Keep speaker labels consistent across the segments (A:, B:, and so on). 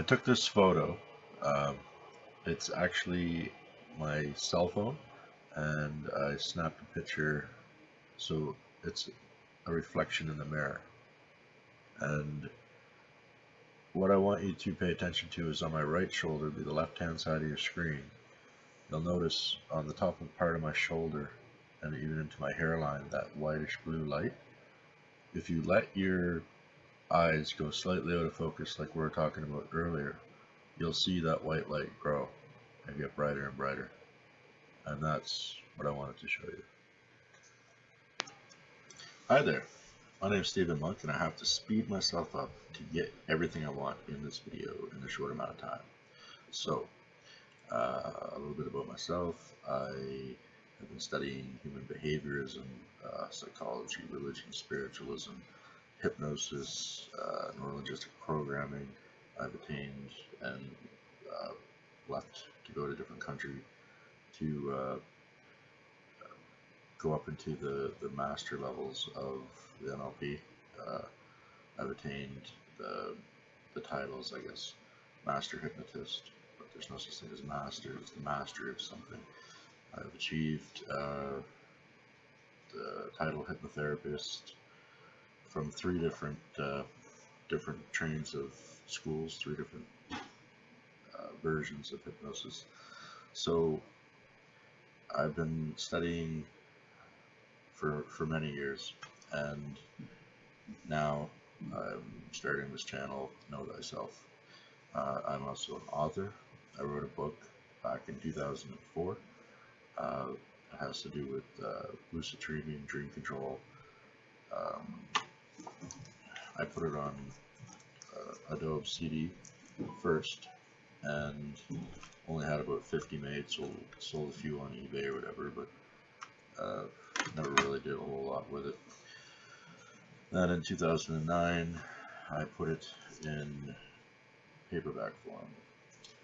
A: I took this photo. Um, it's actually my cell phone, and I snapped a picture so it's a reflection in the mirror. And what I want you to pay attention to is on my right shoulder, be the left-hand side of your screen. You'll notice on the top of part of my shoulder and even into my hairline that whitish blue light. If you let your eyes go slightly out of focus like we were talking about earlier, you'll see that white light grow and get brighter and brighter. And that's what I wanted to show you. Hi there, my name is Stephen Monk, and I have to speed myself up to get everything I want in this video in a short amount of time. So, a little bit about myself. I have been studying human behaviorism, psychology, religion, spiritualism, hypnosis, neurolinguistic programming. I've attained and left to go to a different country to go up into the master levels of the NLP. I've attained the titles, I guess, master hypnotist, but there's no such thing as master. It's the mastery of something. I've achieved the title hypnotherapist from three different trains of schools, three different versions of hypnosis. So I've been studying for many years, and now I'm starting this channel, Know Thyself. I'm also an author. I wrote a book back in 2004. It has to do with lucid dreaming, dream control. I put it on Adobe CD first, and only had about 50 made, sold a few on eBay or whatever, but never really did a whole lot with it. Then in 2009, I put it in paperback form,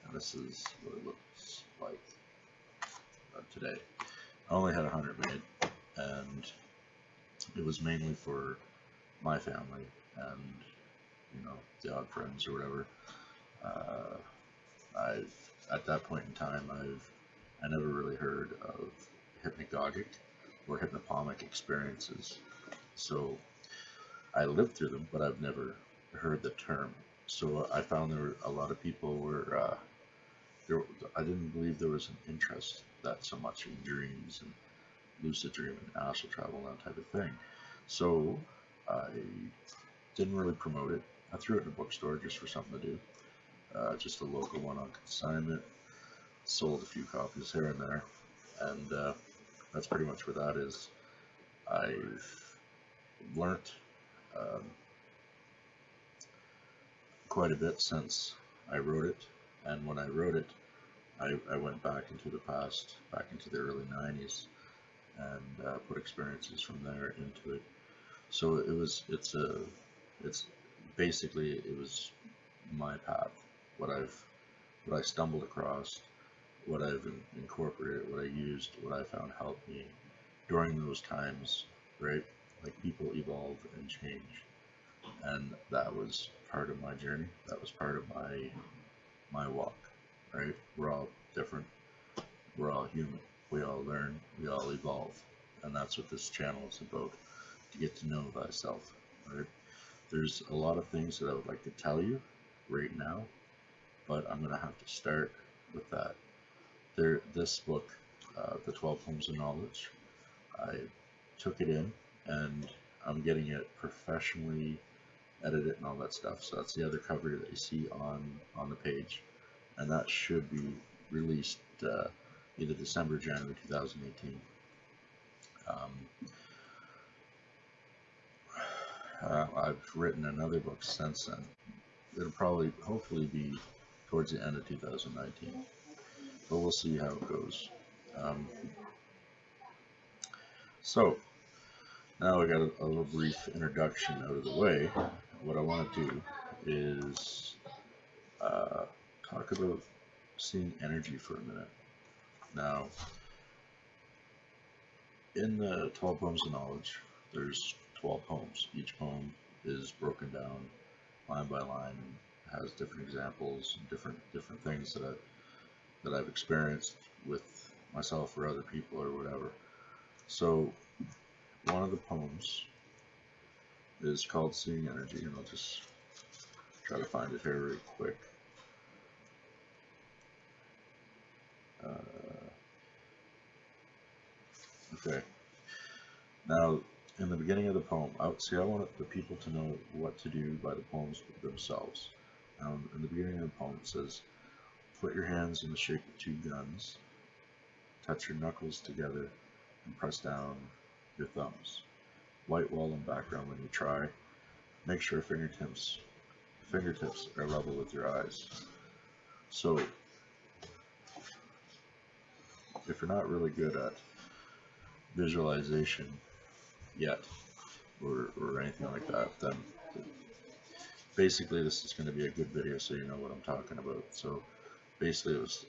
A: and this is what it looks like today. I only had 100 made, and it was mainly for my family and, you know, the odd friends or whatever. At that point in time, I never really heard of hypnagogic or hypnopompic experiences, so I lived through them, but I've never heard the term. So I found there were a lot of people were I didn't believe there was an interest that so much in dreams and lucid dreaming, astral travel, and that type of thing. So I didn't really promote it. I threw it in a bookstore just for something to do, just a local one on consignment. Sold a few copies here and there, and that's pretty much where that is. I've learnt quite a bit since I wrote it, and when I wrote it, I went back into the past, back into the early 90s, and put experiences from there into it. So it's basically, it was my path, what I stumbled across, what I've incorporated, what I used, what I found helped me during those times, right? Like, people evolve and change, and that was part of my journey. That was part of my walk, right? We're all different. We're all human. We all learn. We all evolve, and that's what this channel is about. To get to know thyself, right? There's a lot of things that I would like to tell you right now, but I'm gonna have to start with that. This book, The 12 Poems of Knowledge, I took it in, and I'm getting it professionally edited and all that stuff. So that's the other cover that you see on the page, and that should be released either December or January 2018. I've written another book since then. It'll probably, hopefully, be towards the end of 2019, but we'll see how it goes. So now I got a little brief introduction out of the way. What I want to do is talk about seeing energy for a minute. Now, in the 12 Poems of Knowledge, there's 12 poems. Each poem is broken down line by line, has different examples, different things that I've experienced with myself or other people or whatever. So one of the poems is called Seeing Energy, and I'll just try to find it here really quick. Okay. Now, in the beginning of the poem, I want the people to know what to do by the poems themselves. In the beginning of the poem, it says, "Put your hands in the shape of two guns, touch your knuckles together, and press down your thumbs. White wall and background when you try. Make sure fingertips are level with your eyes." So, if you're not really good at visualization yet, or anything like that, then basically this is going to be a good video so you know what I'm talking about. So basically it was,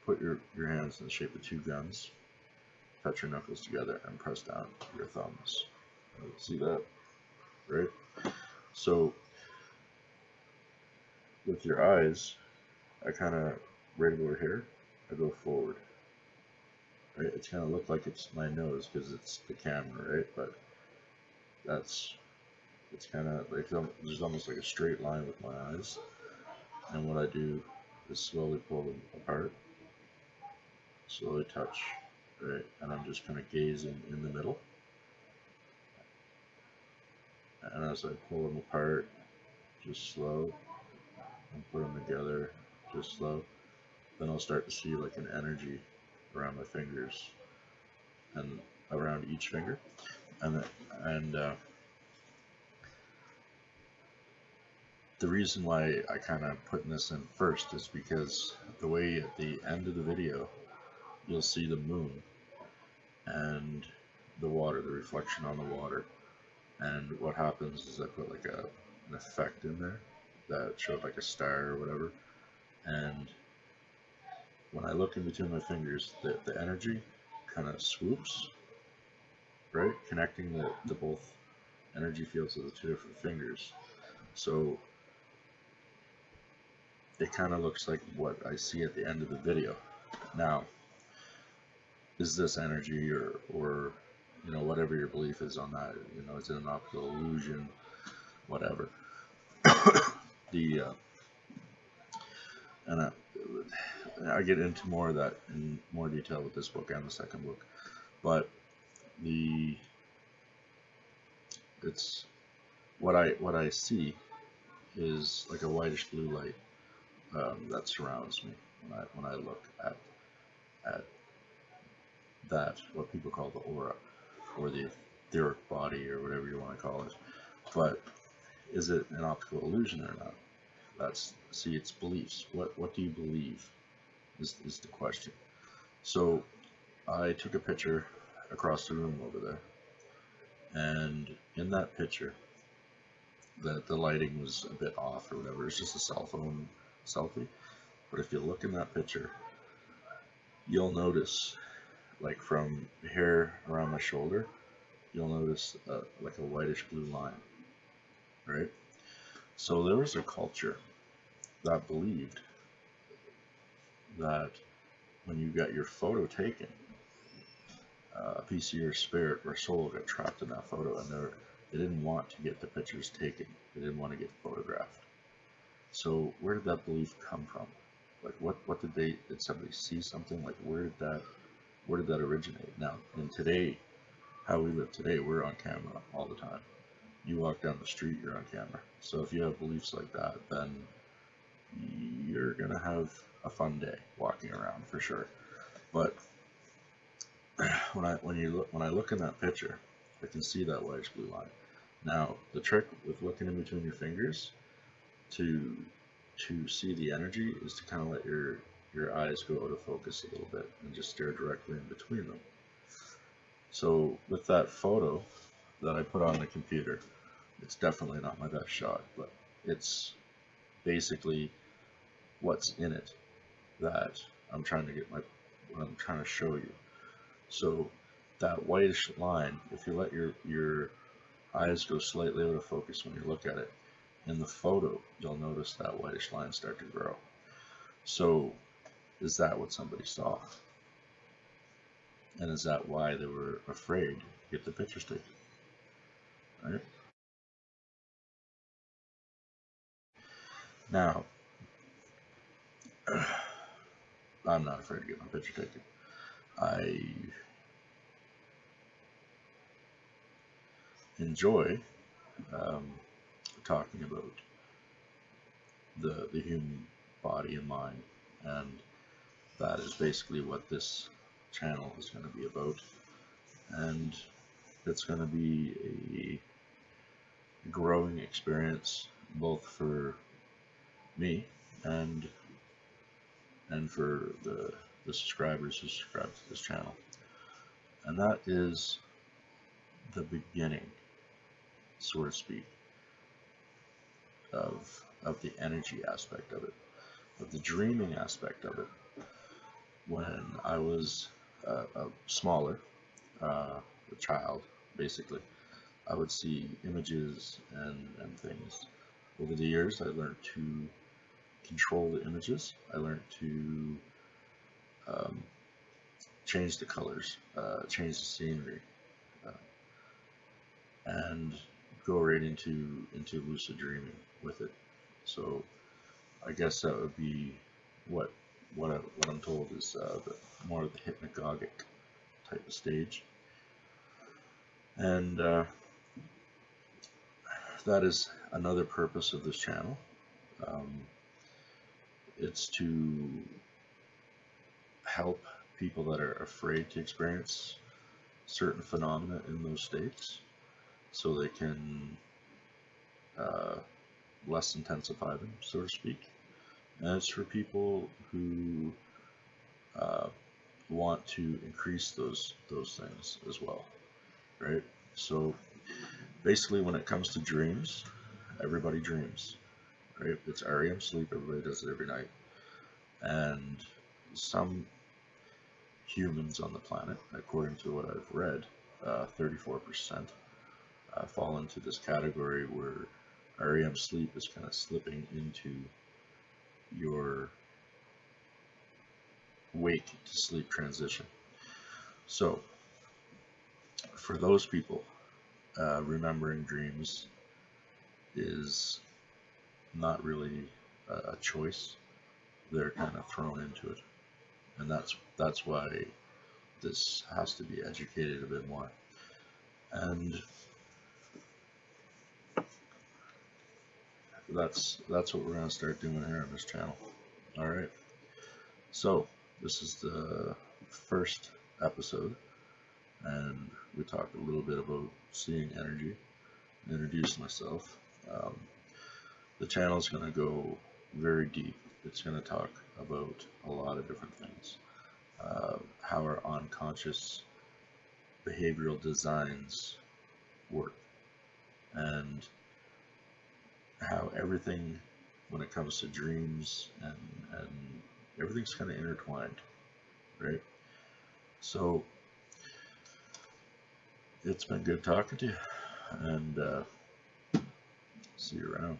A: put your hands in the shape of two guns, touch your knuckles together, and press down your thumbs. See that? Right? So with your eyes, I kind of, right over here, I go forward. Right? It's kind of look like it's my nose because it's the camera, right? But it's kind of like, there's almost like a straight line with my eyes. And what I do is slowly pull them apart, slowly touch, right? And I'm just kind of gazing in the middle. And as I pull them apart, just slow, and put them together, just slow, then I'll start to see like an energy around my fingers and around each finger. And the reason why I kind of putting this in first is because the way at the end of the video, you'll see the moon and the water, the reflection on the water. And what happens is I put like an effect in there that showed like a star or whatever. And when I look in between my fingers, the energy kind of swoops, right? Connecting the both energy fields of the two different fingers. So it kind of looks like what I see at the end of the video. Now, is this energy or you know, whatever your belief is on that, you know, is it an optical illusion, whatever. And I get into more of that in more detail with this book and the second book, but it's what I see is like a whitish blue light that surrounds me when I look at that, what people call the aura, or the etheric body, or whatever you want to call it. But is it an optical illusion or not? See, it's beliefs. What do you believe is the question. So I took a picture across the room over there, and in that picture, the lighting was a bit off or whatever. It's just a cell phone selfie. But if you look in that picture, you'll notice, like from the hair around my shoulder, you'll notice like a whitish blue line, right? So there was a culture that believed that when you got your photo taken, a piece of your spirit or soul got trapped in that photo, and they didn't want to get the pictures taken. They didn't want to get photographed. So where did that belief come from? Like what did somebody see something? Like where did that originate? Now in today, how we live today, we're on camera all the time. You walk down the street, you're on camera. So if you have beliefs like that, then you're gonna have a fun day walking around for sure. But when I look in that picture, I can see that whitish blue line. Now the trick with looking in between your fingers to see the energy is to kind of let your eyes go out of focus a little bit and just stare directly in between them. So with that photo that I put on the computer, it's definitely not my best shot, but it's basically what's in it that I'm trying to show you. So that whitish line, if you let your eyes go slightly out of focus when you look at it, in the photo, you'll notice that whitish line start to grow. So is that what somebody saw? And is that why they were afraid to get the pictures taken? Right? Now, I'm not afraid to get my picture taken. I enjoy talking about the human body and mind, and that is basically what this channel is going to be about. And it's going to be a growing experience both for me and for the subscribers who subscribe to this channel. And that is the beginning, so to speak, of the energy aspect of it, of the dreaming aspect of it. When I was a smaller, a child, basically, I would see images and things. Over the years, I learned to control the images. I learned to change the colors, change the scenery, and go right into lucid dreaming with it. So I guess that would be what I'm told is more of the hypnagogic type of stage, and that is another purpose of this channel. It's to help people that are afraid to experience certain phenomena in those states, so they can less intensify them, so to speak. And it's for people who want to increase those things as well, right? So basically, when it comes to dreams, everybody dreams, right? It's REM sleep. Everybody does it every night, and some humans on the planet, according to what I've read, 34% fall into this category where REM sleep is kind of slipping into your wake to sleep transition. So for those people, remembering dreams is not really a choice. They're kind of thrown into it, and that's why this has to be educated a bit more. And that's what we're going to start doing here on this channel. All right, so this is the first episode, and we talked a little bit about seeing energy, introduced myself. The channel is going to go very deep. It's going to talk about a lot of different things, how our unconscious behavioral designs work, and how everything, when it comes to dreams and everything's kind of intertwined, right? So it's been good talking to you, and see you around.